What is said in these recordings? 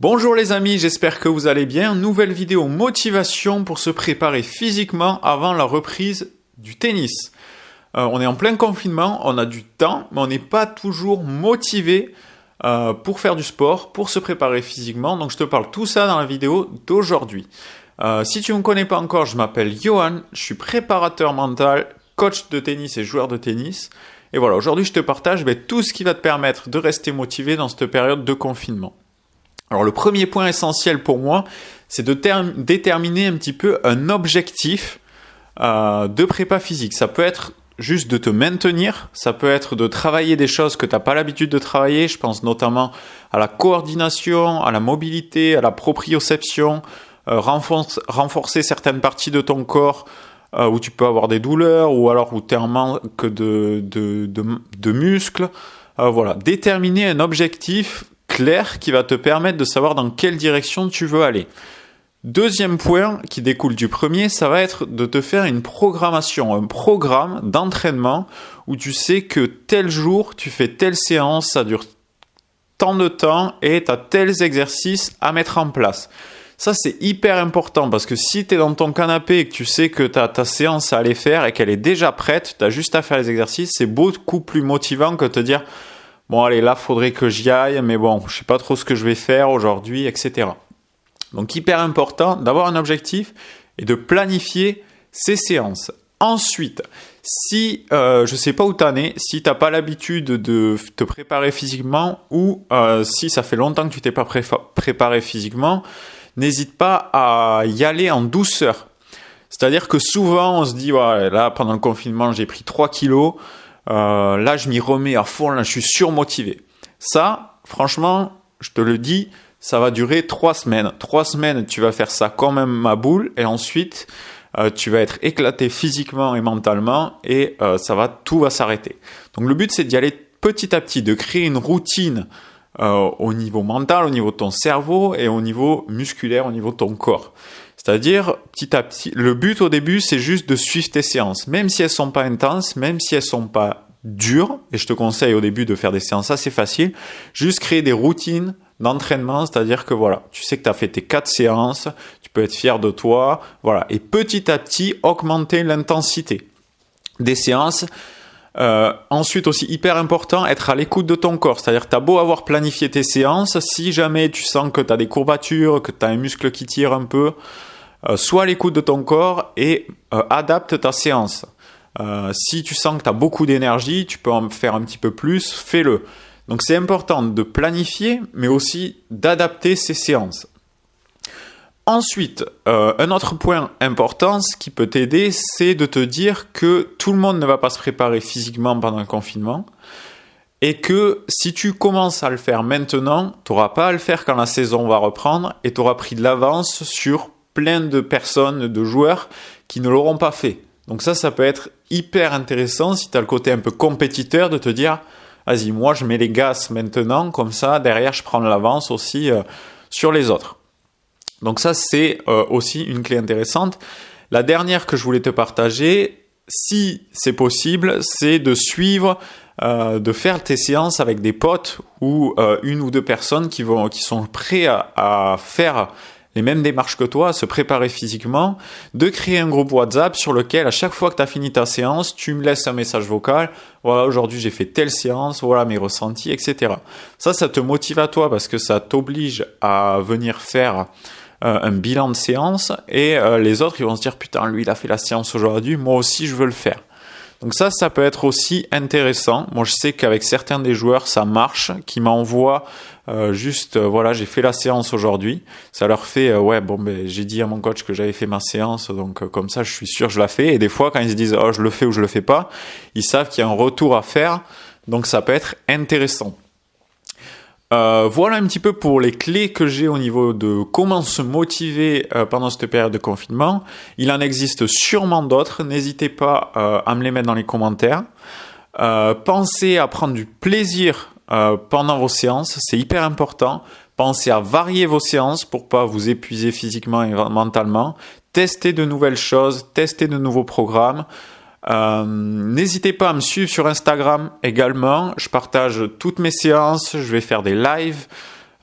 Bonjour les amis, j'espère que vous allez bien. Nouvelle vidéo motivation pour se préparer physiquement avant la reprise du tennis. On est en plein confinement, on a du temps, mais on n'est pas toujours motivé pour faire du sport, pour se préparer physiquement. Donc je te parle tout ça dans la vidéo d'aujourd'hui. Si tu ne me connais pas encore, je m'appelle Johan, je suis préparateur mental, coach de tennis et joueur de tennis. Et voilà, aujourd'hui je te partage tout ce qui va te permettre de rester motivé dans cette période de confinement. Alors le premier point essentiel pour moi, c'est de déterminer un petit peu un objectif de prépa physique. Ça peut être juste de te maintenir, ça peut être de travailler des choses que tu n'as pas l'habitude de travailler. Je pense notamment à la coordination, à la mobilité, à la proprioception, renforcer certaines parties de ton corps où tu peux avoir des douleurs ou alors où tu es en manque de muscles. Voilà, déterminer un objectif clair qui va te permettre de savoir dans quelle direction tu veux aller. Deuxième point qui découle du premier, ça va être de te faire une programmation, un programme d'entraînement où tu sais que tel jour, tu fais telle séance, ça dure tant de temps et tu as tels exercices à mettre en place. Ça, c'est hyper important parce que si tu es dans ton canapé et que tu sais que tu as ta séance à aller faire et qu'elle est déjà prête, tu as juste à faire les exercices, c'est beaucoup plus motivant que de te dire bon, allez, là, faudrait que j'y aille, mais bon, je sais pas trop ce que je vais faire aujourd'hui, etc. Donc, hyper important d'avoir un objectif et de planifier ces séances. Ensuite, si, je sais pas où t'en es, si t'as pas l'habitude de te préparer physiquement ou si ça fait longtemps que tu t'es pas préparé physiquement, n'hésite pas à y aller en douceur. C'est-à-dire que souvent, on se dit, ouais, là, pendant le confinement, j'ai pris 3 kilos, là je m'y remets à fond, là je suis surmotivé. Ça, franchement, je te le dis, ça va durer 3 semaines. 3 semaines, tu vas faire ça comme même ma boule et ensuite tu vas être éclaté physiquement et mentalement et tout va s'arrêter. Donc le but c'est d'y aller petit à petit, de créer une routine au niveau mental, au niveau de ton cerveau et au niveau musculaire, au niveau de ton corps. C'est-à-dire, petit à petit, le but au début, c'est juste de suivre tes séances. Même si elles sont pas intenses, même si elles sont pas dures, et je te conseille au début de faire des séances assez faciles, juste créer des routines d'entraînement, c'est-à-dire que voilà, tu sais que tu as fait tes 4 séances, tu peux être fier de toi, voilà, et petit à petit, augmenter l'intensité des séances. Ensuite aussi hyper important, être à l'écoute de ton corps, c'est-à-dire que tu as beau avoir planifié tes séances, si jamais tu sens que tu as des courbatures, que tu as un muscle qui tire un peu, sois à l'écoute de ton corps et adapte ta séance. Si tu sens que tu as beaucoup d'énergie, tu peux en faire un petit peu plus, fais-le. Donc c'est important de planifier, mais aussi d'adapter ces séances. Ensuite, un autre point important, ce qui peut t'aider, c'est de te dire que tout le monde ne va pas se préparer physiquement pendant le confinement et que si tu commences à le faire maintenant, tu n'auras pas à le faire quand la saison va reprendre et tu auras pris de l'avance sur plein de personnes, de joueurs qui ne l'auront pas fait. Donc ça peut être hyper intéressant si tu as le côté un peu compétiteur de te dire vas-y, moi je mets les gaz maintenant, comme ça derrière je prends de l'avance aussi sur les autres. Donc ça, c'est aussi une clé intéressante. La dernière que je voulais te partager, si c'est possible, c'est de suivre, de faire tes séances avec des potes ou une ou deux personnes qui sont prêts à faire les mêmes démarches que toi, à se préparer physiquement, de créer un groupe WhatsApp sur lequel, à chaque fois que tu as fini ta séance, tu me laisses un message vocal. Voilà, aujourd'hui j'ai fait telle séance, voilà mes ressentis, etc. Ça te motive à toi parce que ça t'oblige à venir faire un bilan de séance et les autres ils vont se dire putain lui il a fait la séance aujourd'hui, moi aussi je veux le faire. Donc ça peut être aussi intéressant. Moi je sais qu'avec certains des joueurs ça marche, qui m'envoient voilà j'ai fait la séance aujourd'hui, ça leur fait j'ai dit à mon coach que j'avais fait ma séance donc comme ça je suis sûr je la fais, et des fois quand ils se disent oh je le fais ou je le fais pas, ils savent qu'il y a un retour à faire, donc ça peut être intéressant. Voilà un petit peu pour les clés que j'ai au niveau de comment se motiver pendant cette période de confinement. Il en existe sûrement d'autres, n'hésitez pas à me les mettre dans les commentaires. Pensez à prendre du plaisir pendant vos séances, c'est hyper important. Pensez à varier vos séances pour pas vous épuiser physiquement et mentalement. Testez de nouvelles choses, testez de nouveaux programmes. N'hésitez pas à me suivre sur Instagram également, je partage toutes mes séances, je vais faire des lives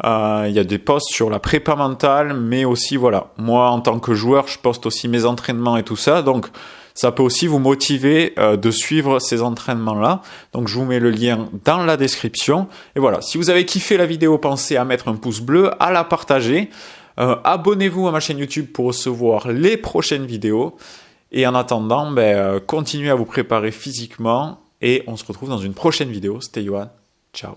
Il y a des posts sur la prépa mentale, mais aussi, voilà, moi, en tant que joueur, je poste aussi mes entraînements et tout ça. Donc, ça peut aussi vous motiver de suivre ces entraînements-là. Donc, je vous mets le lien dans la description. Et voilà, si vous avez kiffé la vidéo, pensez à mettre un pouce bleu, à la partager. Abonnez-vous à ma chaîne YouTube pour recevoir les prochaines vidéos. Et en attendant, continuez à vous préparer physiquement. Et on se retrouve dans une prochaine vidéo. C'était Yohan. Ciao.